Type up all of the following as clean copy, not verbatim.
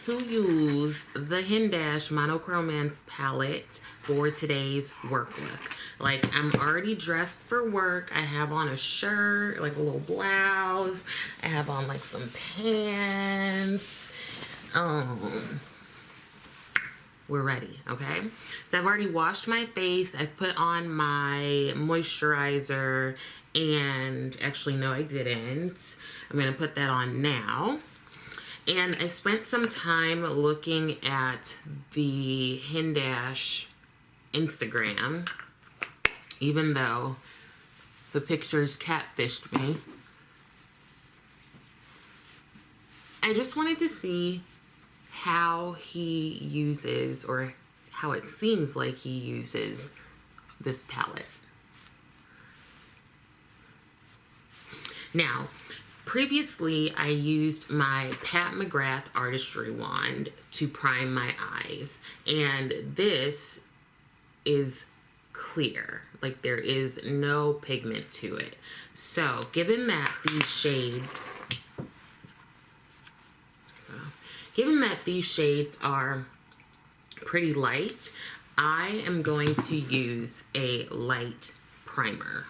to use the HINDASH Monochromance palette for today's work look. Like, I'm already dressed for work. I have on a shirt, like a little blouse. I have on like some pants. We're ready, okay? So I've already washed my face. I've put on my moisturizer, and actually, no, I didn't. I'm gonna put that on now. And I spent some time looking at the HINDASH Instagram, even though the pictures catfished me. I just wanted to see how he uses, or how it seems like he uses, this palette. Now, previously, I used my Pat McGrath Artistry Wand to prime my eyes, and this is clear. Like, there is no pigment to it. So, given that these shades are pretty light, I am going to use a light primer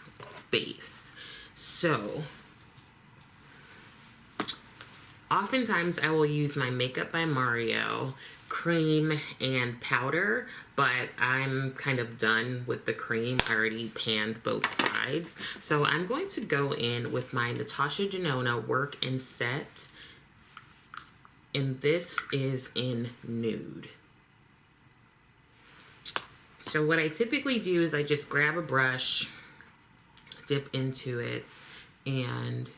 base. So, oftentimes I will use my Makeup by Mario cream and powder, but I'm kind of done with the cream. I already panned both sides. So I'm going to go in with my Natasha Denona Work and Set, and this is in Nude. So what I typically do is I just grab a brush, dip into it, and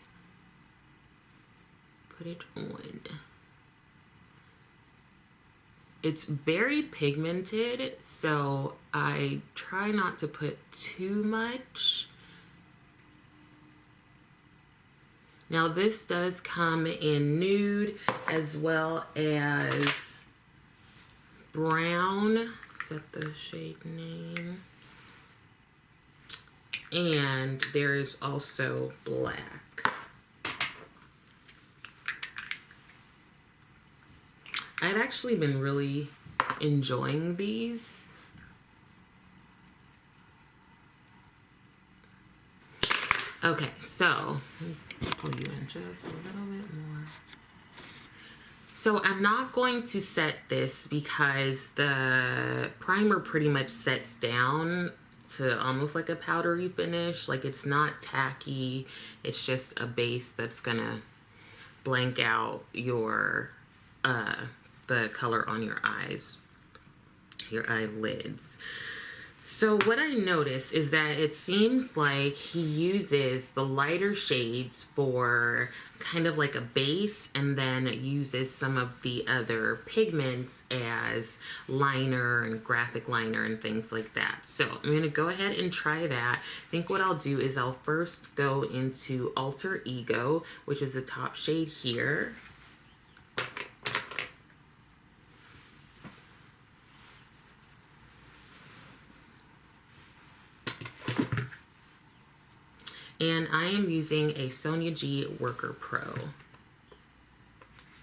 put it on. It's very pigmented, so I try not to put too much. Now this does come in Nude as well as brown. Is that the shade name? And there's also black. I've actually been really enjoying these. Okay, so pull you in just a little bit more. So I'm not going to set this because the primer pretty much sets down to almost like a powdery finish. Like, it's not tacky. It's just a base that's gonna blank out your the color on your eyes, your eyelids. So what I notice is that it seems like he uses the lighter shades for kind of like a base, and then uses some of the other pigments as liner and graphic liner and things like that. So I'm going to go ahead and try that. I think what I'll do is I'll first go into Alter Ego, which is the top shade here. And I am using a Sonia G Worker Pro.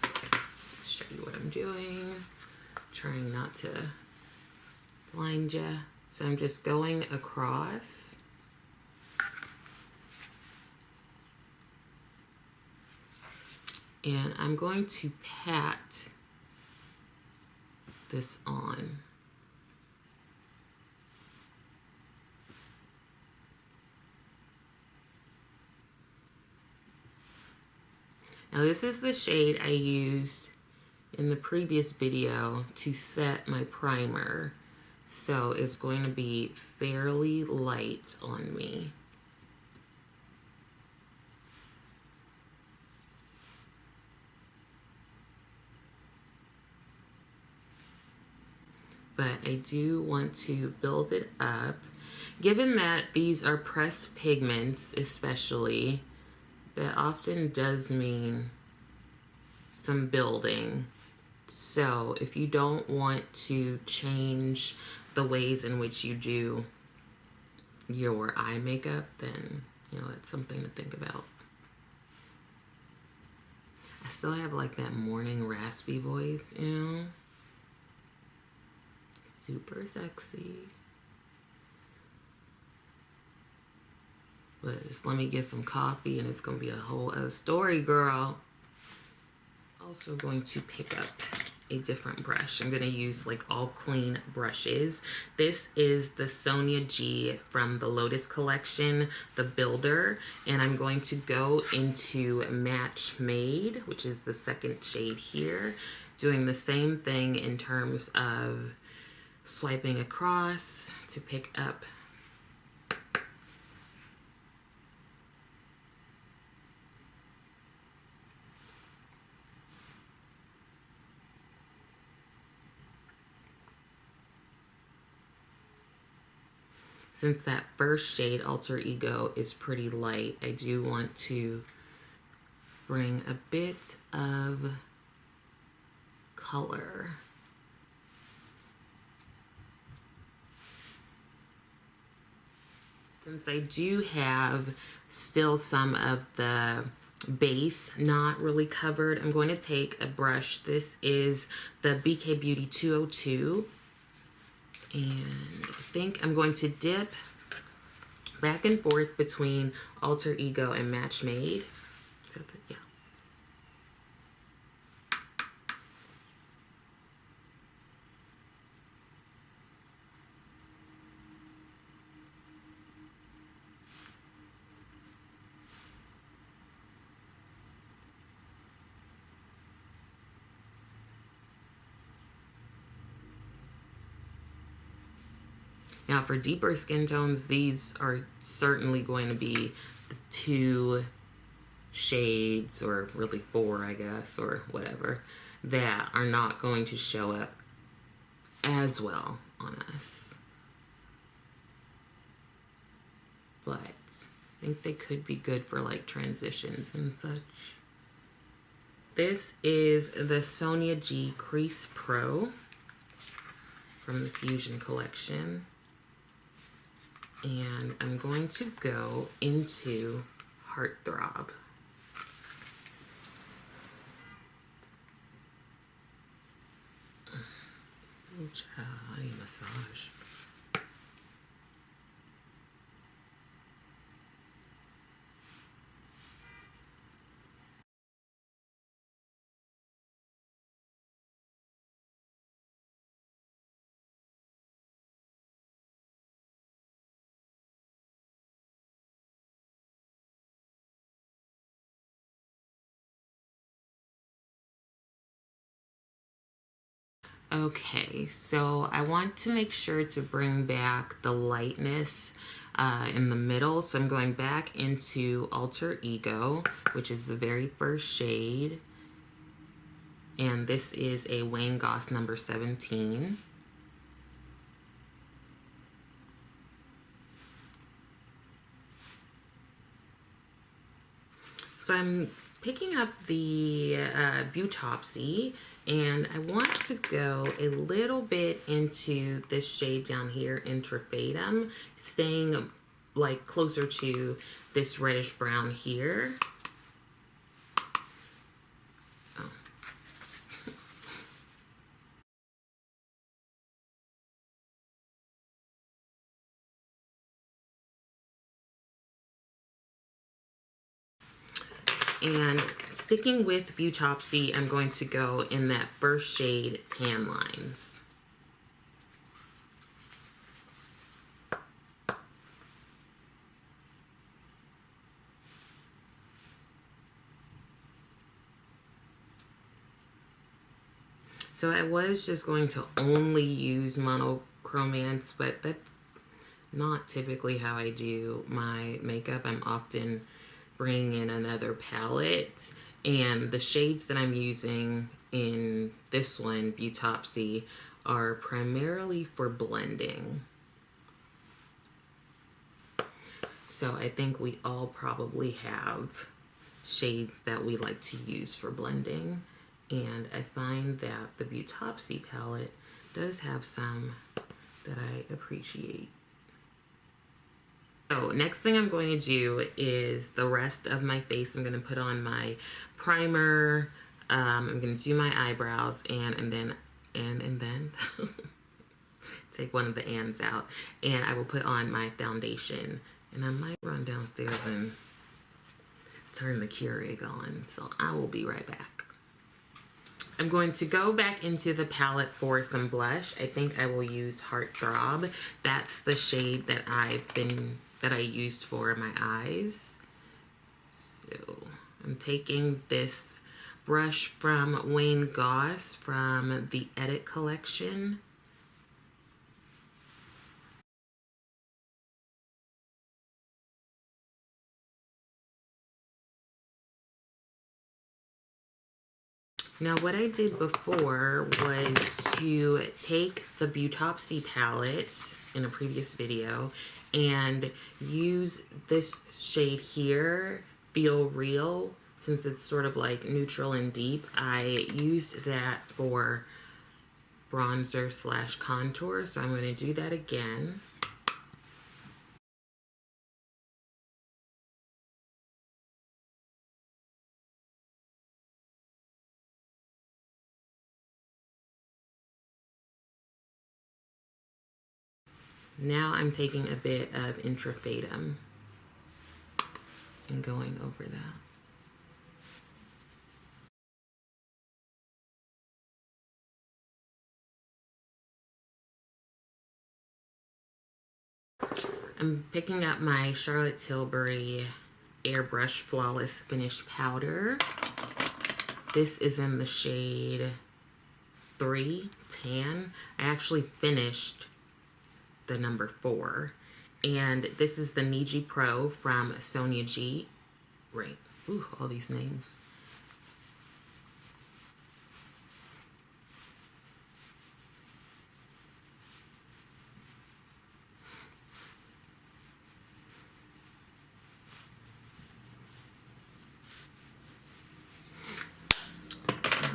Let's show you what I'm doing. Trying not to blind you. So I'm just going across. And I'm going to pat this on. Now this is the shade I used in the previous video to set my primer, so it's going to be fairly light on me. But I do want to build it up. Given that these are pressed pigments especially, that often does mean some building. So if you don't want to change the ways in which you do your eye makeup, then, you know, that's something to think about. I I still have like that morning raspy voice, you know? Super sexy. But just let me get some coffee and it's gonna be a whole other story, girl. Also going to pick up a different brush. I'm gonna use like all clean brushes. This is the Sonia G from the Lotus collection, the Builder, and I'm going to go into Match Made, which is the second shade here, doing the same thing in terms of swiping across to pick up since that first shade, Alter Ego, is pretty light, I do want to bring a bit of color. Since I do have still some of the base not really covered, I'm going to take a brush. This is the BK Beauty 202. And I think I'm going to dip back and forth between Alter Ego and Match Made. Yeah. Now for deeper skin tones, these are certainly going to be the 2 shades, or really 4, I guess, or whatever, that are not going to show up as well on us. But I think they could be good for like transitions and such. This is the Sonia G Crease Pro from the Fusion collection. And I'm going to go into Heartthrob. I need massage. Okay, so I want to make sure to bring back the lightness in the middle. So I'm going back into Alter Ego, which is the very first shade. And this is a Wayne Goss number 17. So I'm picking up the Beautopsy, and I want to go a little bit into this shade down here, Intrafatum, staying like closer to this reddish brown here. Oh. And sticking with Beautopsy, I'm going to go in that first shade, Tan Lines. So I was just going to only use Monochromance, but that's not typically how I do my makeup. I'm often bringing in another palette, and the shades that I'm using in this one, Beautopsy, are primarily for blending. So I think we all probably have shades that we like to use for blending, and I find that the Beautopsy palette does have some that I appreciate. So next thing I'm going to do is the rest of my face. I'm going to put on my primer. I'm going to do my eyebrows and then take one of the ands out, and I will put on my foundation. And I might run downstairs and turn the Keurig on, so I will be right back. I'm going to go back into the palette for some blush. I think I will use Heartthrob. That's the shade that I used for my eyes. So I'm taking this brush from Wayne Goss from the Edit collection. Now what I did before was to take the Beautopsy palette in a previous video and use this shade here, Feel Real, since it's sort of like neutral and deep. I used that for bronzer slash contour, so I'm going to do that again. Now I'm taking a bit of Intrafatum and going over that. I'm picking up my Charlotte Tilbury Airbrush Flawless Finish Powder. This is in the shade 3, Tan. I actually finished the number 4. And this is the Niji Pro from Sonia G. Right. Ooh, all these names.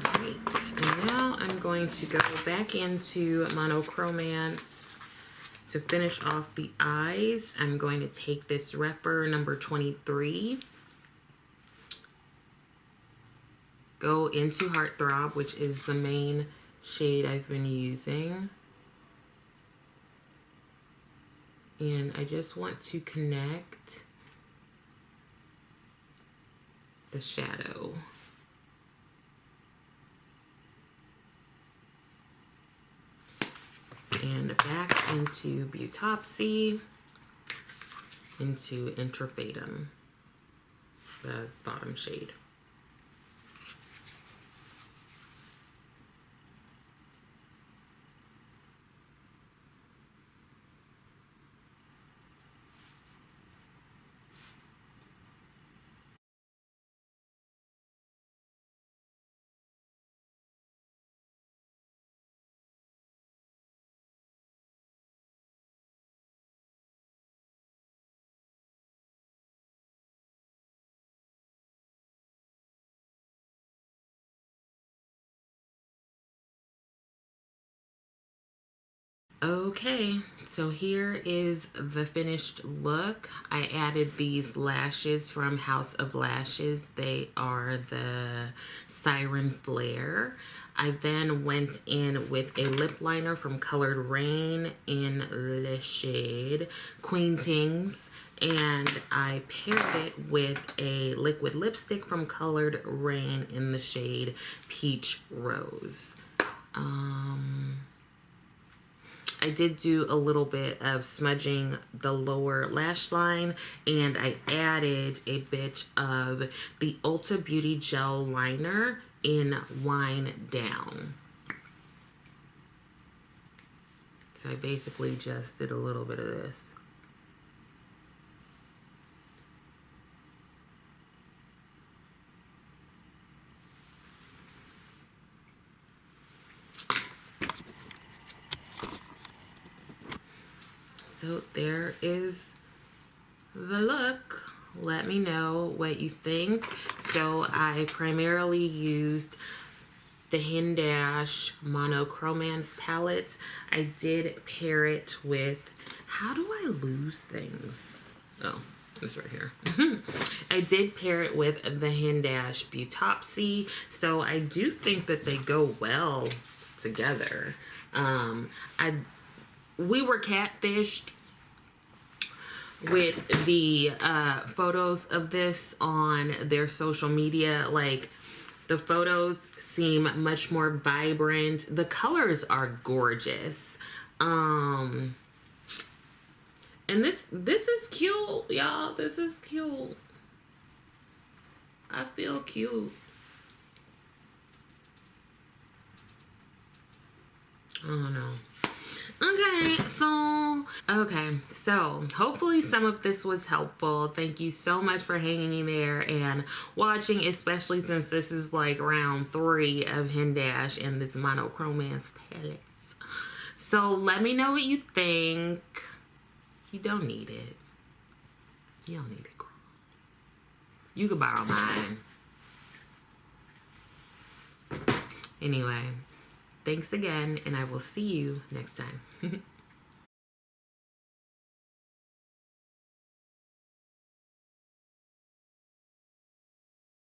Alright, and now I'm going to go back into Monochromance. To finish off the eyes, I'm going to take this Rephr number 23, go into Heartthrob, which is the main shade I've been using, and I just want to connect the shadow. And back into Beautopsy, into Intrafatum, the bottom shade. Okay, so here is the finished look. I added these lashes from House of Lashes. They are the Siren Flare. I then went in with a lip liner from Colored Rain in the shade Queen Tings. And I paired it with a liquid lipstick from Colored Rain in the shade Peach Rose. I did do a little bit of smudging the lower lash line, and I added a bit of the Ulta Beauty Gel Liner in Wine Down. So I basically just did a little bit of this. So there is the look. Let me know what you think. So I primarily used the HINDASH Monochromance palette. I did pair it with, how do I lose things? Oh, it's right here. I did pair it with the HINDASH Beautopsy, so I do think that they go well together. We were catfished with the photos of this on their social media. Like, the photos seem much more vibrant. The colors are gorgeous. And this is cute, y'all. This is cute. I feel cute. I don't know. Okay, so hopefully some of this was helpful. Thank you so much for hanging in there and watching, especially since this is like round 3 of HINDASH and this Monochromance palettes. So let me know what you think. You don't need it. You don't need it, girl. You could borrow mine. Anyway, thanks again, and I will see you next time.